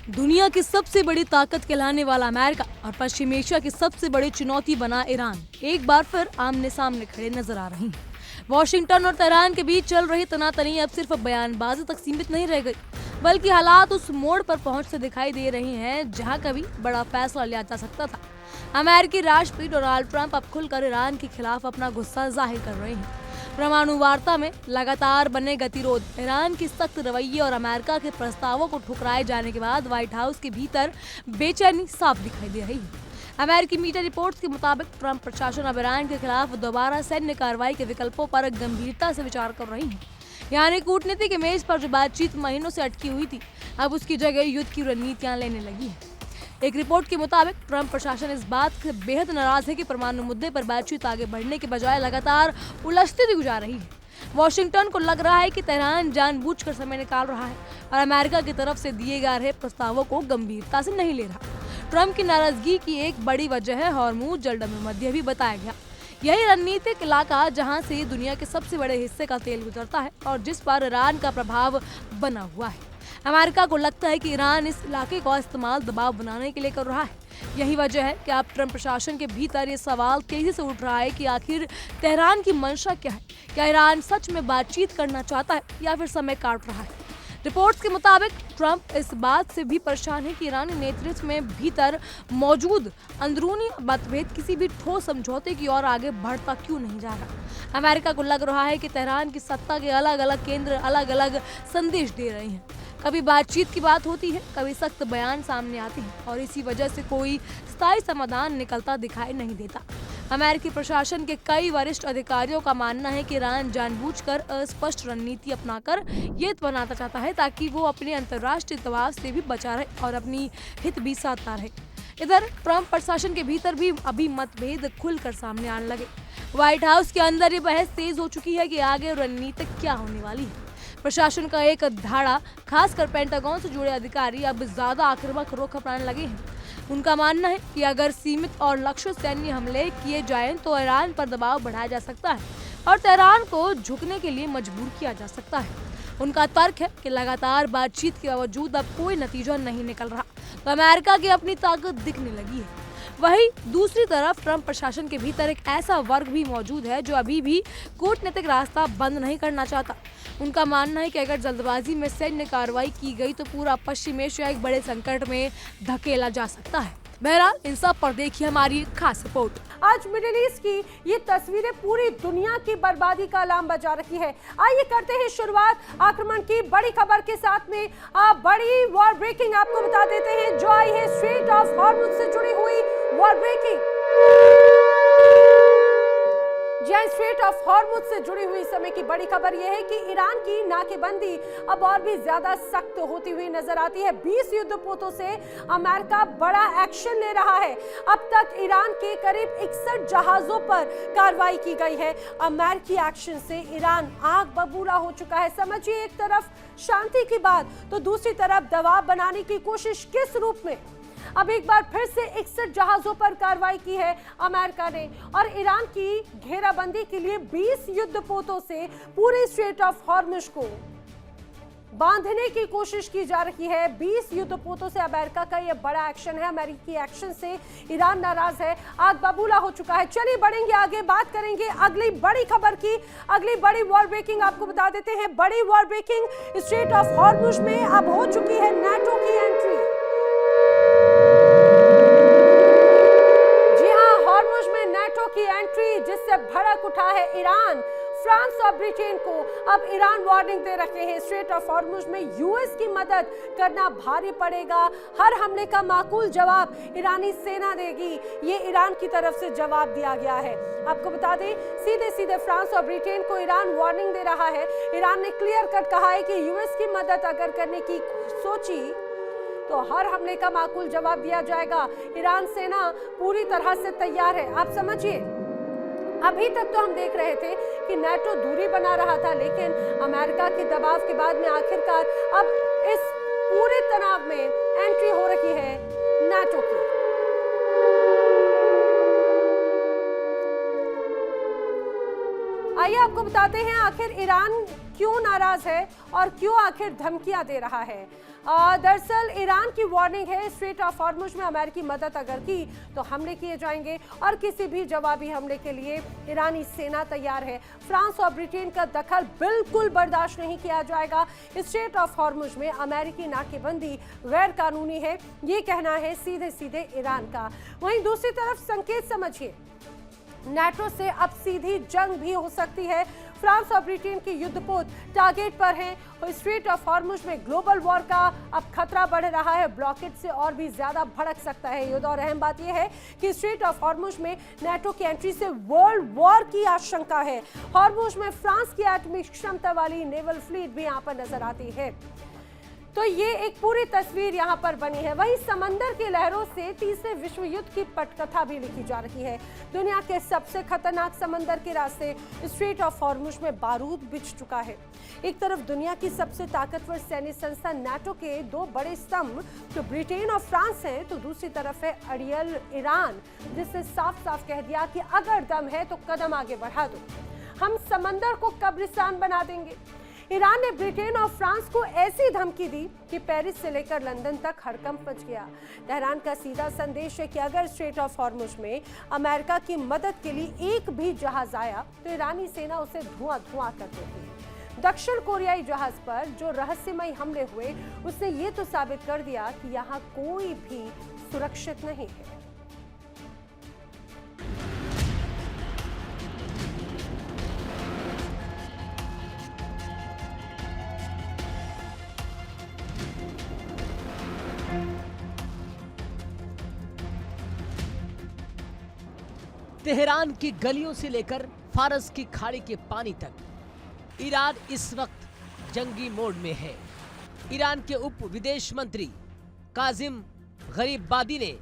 दुनिया की सबसे बड़ी ताकत कहलाने वाला अमेरिका और पश्चिम एशिया की सबसे बड़ी चुनौती बना ईरान एक बार फिर आमने सामने खड़े नजर आ रहे हैं। वॉशिंगटन और तेहरान के बीच चल रही तनातनी अब सिर्फ बयानबाजी तक सीमित नहीं रह गई, बल्कि हालात उस मोड़ पर पहुंचते दिखाई दे रहे हैं जहां कभी बड़ा फैसला लिया जा सकता था। अमेरिकी राष्ट्रपति डोनाल्ड ट्रंप अब खुलकर ईरान के खिलाफ अपना गुस्सा जाहिर कर रहे हैं। परमाणु वार्ता में लगातार बने गतिरोध, ईरान की सख्त रवैये और अमेरिका के प्रस्तावों को ठुकराए जाने के बाद व्हाइट हाउस के भीतर बेचैनी साफ दिखाई दे रही है। अमेरिकी मीडिया रिपोर्ट्स के मुताबिक ट्रंप प्रशासन अब ईरान के खिलाफ दोबारा सैन्य कार्रवाई के विकल्पों पर गंभीरता से विचार कर रही है। यानी कूटनीति के मेज पर जो बातचीत महीनों से अटकी हुई थी, अब उसकी जगह युद्ध की रणनीतियां लेने लगी है। एक रिपोर्ट के मुताबिक ट्रंप प्रशासन इस बात से बेहद नाराज है कि परमाणु मुद्दे पर बातचीत आगे बढ़ने के बजाय लगातार उलझती गुजार रही है। वॉशिंगटन को लग रहा है कि तेहरान जानबूझकर समय निकाल रहा है और अमेरिका की तरफ से दिए जा रहे प्रस्तावों को गंभीरता से नहीं ले रहा। ट्रंप की नाराजगी की एक बड़ी वजह है हॉर्मुज जलडम मध्य भी बताया गया। यही रणनीतिक इलाका जहां से दुनिया के सबसे बड़े हिस्से का तेल गुजरता है और जिस पर ईरान का प्रभाव बना हुआ है। अमेरिका को लगता है कि ईरान इस इलाके का इस्तेमाल दबाव बनाने के लिए कर रहा है। यही वजह है कि अब ट्रंप प्रशासन के भीतर ये सवाल तेजी से उठ रहा है कि आखिर तेहरान की मंशा क्या है। क्या ईरान सच में बातचीत करना चाहता है या फिर समय काट रहा है? रिपोर्ट्स के मुताबिक ट्रंप इस बात से भी परेशान है कि ईरानी नेतृत्व में भीतर मौजूद अंदरूनी मतभेद किसी भी ठोस समझौते की ओर आगे बढ़ता क्यों नहीं जा रहा। अमेरिका को लग रहा है कि तेहरान की सत्ता के अलग अलग केंद्र अलग अलग संदेश दे रहे हैं। कभी बातचीत की बात होती है, कभी सख्त बयान सामने आते हैं और इसी वजह से कोई स्थायी समाधान निकलता दिखाई नहीं देता। अमेरिकी प्रशासन के कई वरिष्ठ अधिकारियों का मानना है कि ईरान जानबूझकर अस्पष्ट रणनीति अपनाकर ये बनाना चाहता है ताकि वो अपने अंतर्राष्ट्रीय दबाव से भी बचा रहे और अपनी हित भी साधता रहे। इधर ट्रंप प्रशासन के भीतर भी अभी मतभेद खुलकर सामने आने लगे। व्हाइट हाउस के अंदर ये बहस तेज हो चुकी है कि आगे रणनीति क्या होने वाली है। प्रशासन का एक धाड़ा, खासकर पेंटागन से जुड़े अधिकारी अब ज्यादा आक्रामक रुख अपनाने लगे हैं। उनका मानना है कि अगर सीमित और लक्ष्य सैन्य हमले किए जाएं तो ईरान पर दबाव बढ़ाया जा सकता है और तेहरान को झुकने के लिए मजबूर किया जा सकता है। उनका तर्क है कि लगातार बातचीत के बावजूद अब कोई नतीजा नहीं निकल रहा, तो अमेरिका की अपनी ताकत दिखने लगी है। वहीं दूसरी तरफ ट्रंप प्रशासन के भीतर एक ऐसा वर्ग भी मौजूद है जो अभी भी कूटनीतिक रास्ता बंद नहीं करना चाहता। उनका मानना है कि अगर जल्दबाजी में सैन्य कार्रवाई की गई तो पूरा पश्चिम एशिया एक बड़े संकट में धकेला जा सकता है। बहरहाल इन सब पर देखिए हमारी खास रिपोर्ट। आज मिडिल ईस्ट की ये तस्वीरें पूरी दुनिया की बर्बादी का अलार्म बजा रही है। आइए करते हैं शुरुआत आक्रमण की बड़ी खबर के साथ में। बड़ी वॉर ब्रेकिंग आपको बता देते हैं जो आई है स्ट्रेट ऑफ हॉर्मुज से जुड़ी हुई war breaking. Strait of Hormuz से जुड़ी हुई समय की बड़ी खबर यह है कि ईरान की नाकेबंदी अब और भी ज्यादा सख्त होती हुई नजर आती है। 20 युद्धपोतों से अमेरिका बड़ा एक्शन ले रहा है। अब तक ईरान के करीब 61 जहाजों पर कार्रवाई की गई है। अमेरिकी एक्शन से ईरान आग बबूला हो चुका है। समझिए, एक तरफ शांति की बात तो दूसरी तरफ दबाव बनाने की कोशिश किस रूप में। अब एक बार फिर से 61 जहाजों पर कार्रवाई की है अमेरिका ने और ईरान की घेराबंदी के लिए 20 युद्धपोतों से पूरे स्ट्रेट ऑफ हॉर्मुज को बांधने की कोशिश की जा रही है। 20 युद्धपोतों से अमेरिका का यह बड़ा एक्शन है। अमेरिकी एक्शन से ईरान नाराज है, आग बबूला हो चुका है। चलिए बढ़ेंगे आगे, बात करेंगे अगली बड़ी खबर की। अगली बड़ी वॉर ब्रेकिंग आपको बता देते हैं। बड़ी war breaking strait of Hormuz में अब हो चुकी है नाटो की एंट्री। की एंट्री जिससे भड़क उठा है ईरान। फ्रांस और ब्रिटेन को अब ईरान वार्निंग दे रखे हैं। स्ट्रेट ऑफ हॉर्मुज में यूएस की मदद करना भारी पड़ेगा। हर हमले का माकूल जवाब ईरानी सेना देगी, ये ईरान की तरफ से जवाब दिया गया है। आपको बता दें, सीधे सीधे फ्रांस और ब्रिटेन को ईरान वार्निंग दे रहा है। ईरान ने क्लियर कट कहा है कि यूएस की मदद अगर करने की सोची तो हर हमले का माकूल जवाब दिया जाएगा। ईरान सेना पूरी तरह से तैयार है। आप समझिए, अभी तक तो हम देख रहे थे कि नाटो दूरी बना रहा था, लेकिन अमेरिका के दबाव के बाद में आखिरकार अब इस पूरे तनाव में एंट्री हो रही है नाटो की। आइए आपको बताते हैं आखिर ईरान क्यों नाराज है और क्यों आखिर धमकियां दे रहा है। दरअसल ईरान की वार्निंग है, स्ट्रेट ऑफ हॉर्मुज में अमेरिकी मदद अगर की तो हमले किए जाएंगे और किसी भी जवाबी हमले के लिए ईरानी सेना तैयार है। फ्रांस और ब्रिटेन का दखल बिल्कुल बर्दाश्त नहीं किया जाएगा। स्ट्रेट ऑफ हॉर्मुज में अमेरिकी नाकेबंदी गैर कानूनी है, ये कहना है सीधे सीधे ईरान का। वहीं दूसरी तरफ संकेत समझिए, नाटो से अब सीधी जंग भी हो सकती है। फ्रांस और ब्रिटेन के युद्धपोत टारगेट पर हैं और स्ट्रेट ऑफ हॉर्मुज में ग्लोबल वॉर का अब खतरा बढ़ रहा है। ब्लॉकेड से और भी ज्यादा भड़क सकता है युद्ध। और अहम बात यह है कि स्ट्रेट ऑफ हॉर्मुज में नाटो की एंट्री से वर्ल्ड वॉर की आशंका है। हॉर्मुज में फ्रांस की एटॉमिक क्षमता वाली नेवल फ्लीट भी यहां पर नजर आती है। तो ये एक पूरी तस्वीर यहाँ पर बनी है। वहीं समंदर की लहरों से तीसरे विश्व युद्ध की पटकथा भी लिखी जा रही है। दुनिया के सबसे खतरनाक समंदर के रास्ते स्ट्रेट ऑफ हॉर्मुज में बारूद बिछ चुका है। एक तरफ दुनिया की सबसे ताकतवर सैन्य संस्था नाटो के दो बड़े स्तंभ जो ब्रिटेन और फ्रांस हैं, तो दूसरी तरफ है अड़ियल ईरान, जिसने साफ साफ कह दिया कि अगर दम है तो कदम आगे बढ़ा दो, हम समंदर को कब्रिस्तान बना देंगे। ईरान ने ब्रिटेन और फ्रांस को ऐसी धमकी दी कि पेरिस से लेकर लंदन तक हड़कंप मच गया। तेहरान का सीधा संदेश है कि अगर स्ट्रेट ऑफ हॉर्मुज में अमेरिका की मदद के लिए एक भी जहाज आया तो ईरानी सेना उसे धुआं धुआं कर देगी। दक्षिण कोरियाई जहाज पर जो रहस्यमय हमले हुए, उसने ये तो साबित कर दिया कि यहाँ कोई भी सुरक्षित नहीं है। तेहरान की गलियों से लेकर फारस की खाड़ी के पानी तक ईरान इस वक्त जंगी मोड में है। ईरान के उप विदेश मंत्री काजिम गरीबादी ने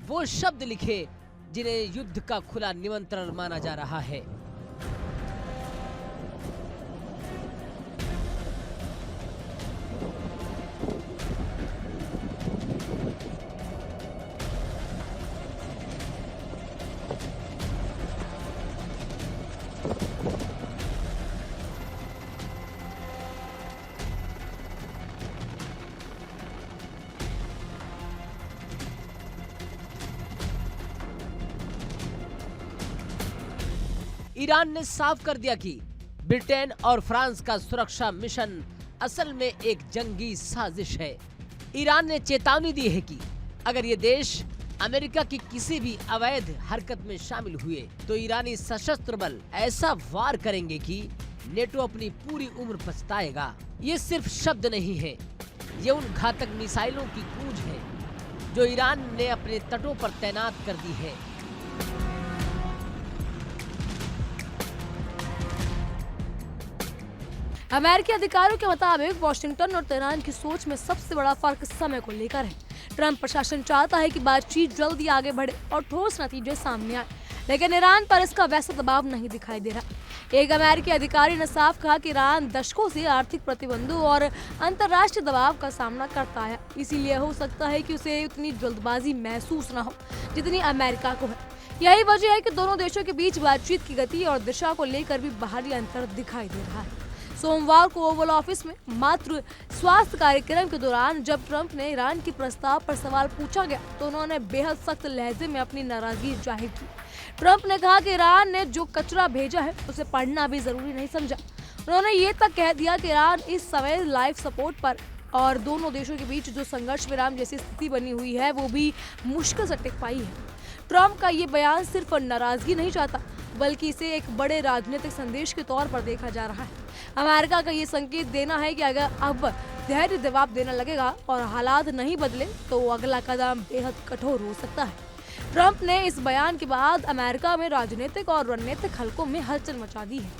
वो शब्द लिखे जिन्हें युद्ध का खुला निमंत्रण माना जा रहा है। ईरान ने साफ कर दिया कि ब्रिटेन और फ्रांस का सुरक्षा मिशन असल में एक जंगी साजिश है। ईरान ने चेतावनी दी है कि अगर ये देश अमेरिका की किसी भी अवैध हरकत में शामिल हुए तो ईरानी सशस्त्र बल ऐसा वार करेंगे कि नेटो अपनी पूरी उम्र पछताएगा। ये सिर्फ शब्द नहीं है, ये उन घातक मिसाइलों की गूंज है जो ईरान ने अपने तटों पर तैनात कर दी है। अमेरिकी अधिकारियों के मुताबिक वाशिंगटन और तेहरान की सोच में सबसे बड़ा फर्क समय को लेकर है। ट्रंप प्रशासन चाहता है कि बातचीत जल्दी आगे बढ़े और ठोस नतीजे सामने आए, लेकिन ईरान पर इसका वैसा दबाव नहीं दिखाई दे रहा। एक अमेरिकी अधिकारी ने साफ कहा कि ईरान दशकों से आर्थिक प्रतिबंधों और अंतर्राष्ट्रीय दबाव का सामना करता है, इसीलिए हो सकता है कि उसे उतनी जल्दबाजी महसूस न हो जितनी अमेरिका को है। यही वजह है कि दोनों देशों के बीच बातचीत की गति और दिशा को लेकर भी बाहरी अंतर दिखाई दे रहा है। सोमवार को ओवल ऑफिस में मातृ स्वास्थ्य कार्यक्रम के दौरान जब ट्रंप ने ईरान के प्रस्ताव पर सवाल पूछा गया तो उन्होंने बेहद सख्त लहजे में अपनी नाराजगी जाहिर की। ट्रंप ने कहा कि ईरान ने जो कचरा भेजा है उसे पढ़ना भी जरूरी नहीं समझा। उन्होंने ये तक कह दिया कि ईरान इस समय लाइफ सपोर्ट पर और दोनों देशों के बीच जो संघर्ष विराम जैसी स्थिति बनी हुई है वो भी मुश्किल से टिक पाई है। ट्रंप का ये बयान सिर्फ नाराजगी नहीं चाहता बल्कि इसे एक बड़े राजनीतिक संदेश के तौर पर देखा जा रहा है। अमेरिका का ये संकेत देना है कि अगर अब धैर्य जवाब देना लगेगा और हालात नहीं बदले तो अगला कदम बेहद कठोर हो सकता है। ट्रंप ने इस बयान के बाद अमेरिका में राजनीतिक और रणनीतिक हलकों में हलचल मचा दी है।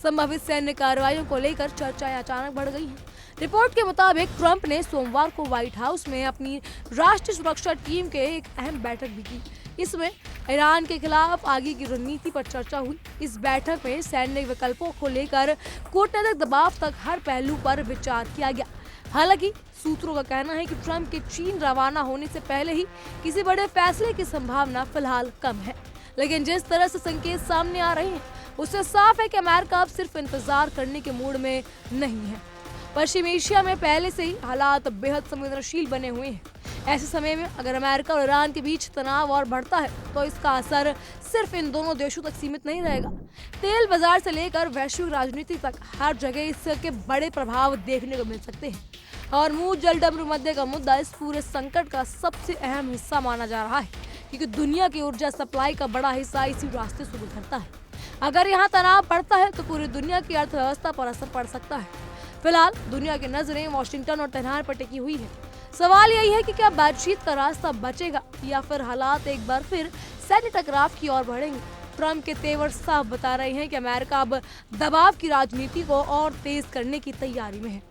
संभावित सैन्य कार्रवाइयों को लेकर चर्चाएं अचानक बढ़ गई हैं। रिपोर्ट के मुताबिक ट्रंप ने सोमवार को व्हाइट हाउस में अपनी राष्ट्रीय सुरक्षा टीम के एक अहम बैठक भी की। इसमें ईरान के खिलाफ आगे की रणनीति पर चर्चा हुई। इस बैठक में सैन्य विकल्पों को लेकर कूटनीतिक दबाव तक हर पहलू पर विचार किया गया। हालांकि सूत्रों का कहना है कि ट्रंप के चीन रवाना होने से पहले ही किसी बड़े फैसले की संभावना फिलहाल कम है, लेकिन जिस तरह से संकेत सामने आ रहे हैं उससे साफ है कि अमेरिका अब सिर्फ इंतजार करने के मूड में नहीं है। पश्चिम एशिया में पहले से ही हालात बेहद संवेदनशील बने हुए हैं। ऐसे समय में अगर अमेरिका और ईरान के बीच तनाव और बढ़ता है तो इसका असर सिर्फ इन दोनों देशों तक सीमित नहीं रहेगा। तेल बाजार से लेकर वैश्विक राजनीति तक हर जगह इसके बड़े प्रभाव देखने को मिल सकते हैं। हॉर्मुज़ जलडमरू मध्य का मुद्दा इस पूरे संकट का सबसे अहम हिस्सा माना जा रहा है, क्योंकि दुनिया की ऊर्जा सप्लाई का बड़ा हिस्सा इसी रास्ते से गुजरता है। अगर यहाँ तनाव बढ़ता है तो पूरी दुनिया की अर्थव्यवस्था पर असर पड़ सकता है। फिलहाल दुनिया की नजरें वॉशिंगटन और तेहरान पर टिकी हुई है। सवाल यही है कि क्या बातचीत का रास्ता बचेगा या फिर हालात एक बार फिर सैन्य टकराव की ओर बढ़ेंगे। ट्रंप के तेवर साफ बता रहे हैं कि अमेरिका अब दबाव की राजनीति को और तेज करने की तैयारी में है।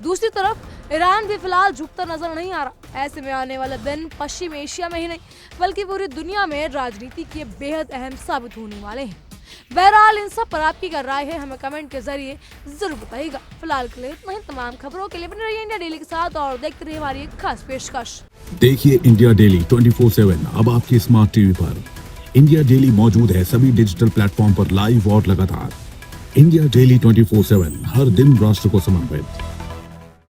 दूसरी तरफ ईरान भी फिलहाल झुकता नजर नहीं आ रहा। ऐसे में आने वाले दिन पश्चिम एशिया में ही नहीं बल्कि पूरी दुनिया में राजनीति के बेहद अहम साबित होने वाले हैं। बहरहाल इन सब पर आपकी क्या राय है हमें कमेंट के जरिए जरूर बताइएगा। फिलहाल के लिए इतना ही। तमाम खबरों के लिए बने रहिए इंडिया डेली के साथ और देखते रहिए हमारी एक खास पेशकश। देखिए इंडिया डेली 24/7 अब आपकी स्मार्ट टीवी पर। इंडिया डेली मौजूद है सभी डिजिटल प्लेटफॉर्म पर लाइव और लगातार। इंडिया डेली 24/7 हर दिन राष्ट्र को समर्पित।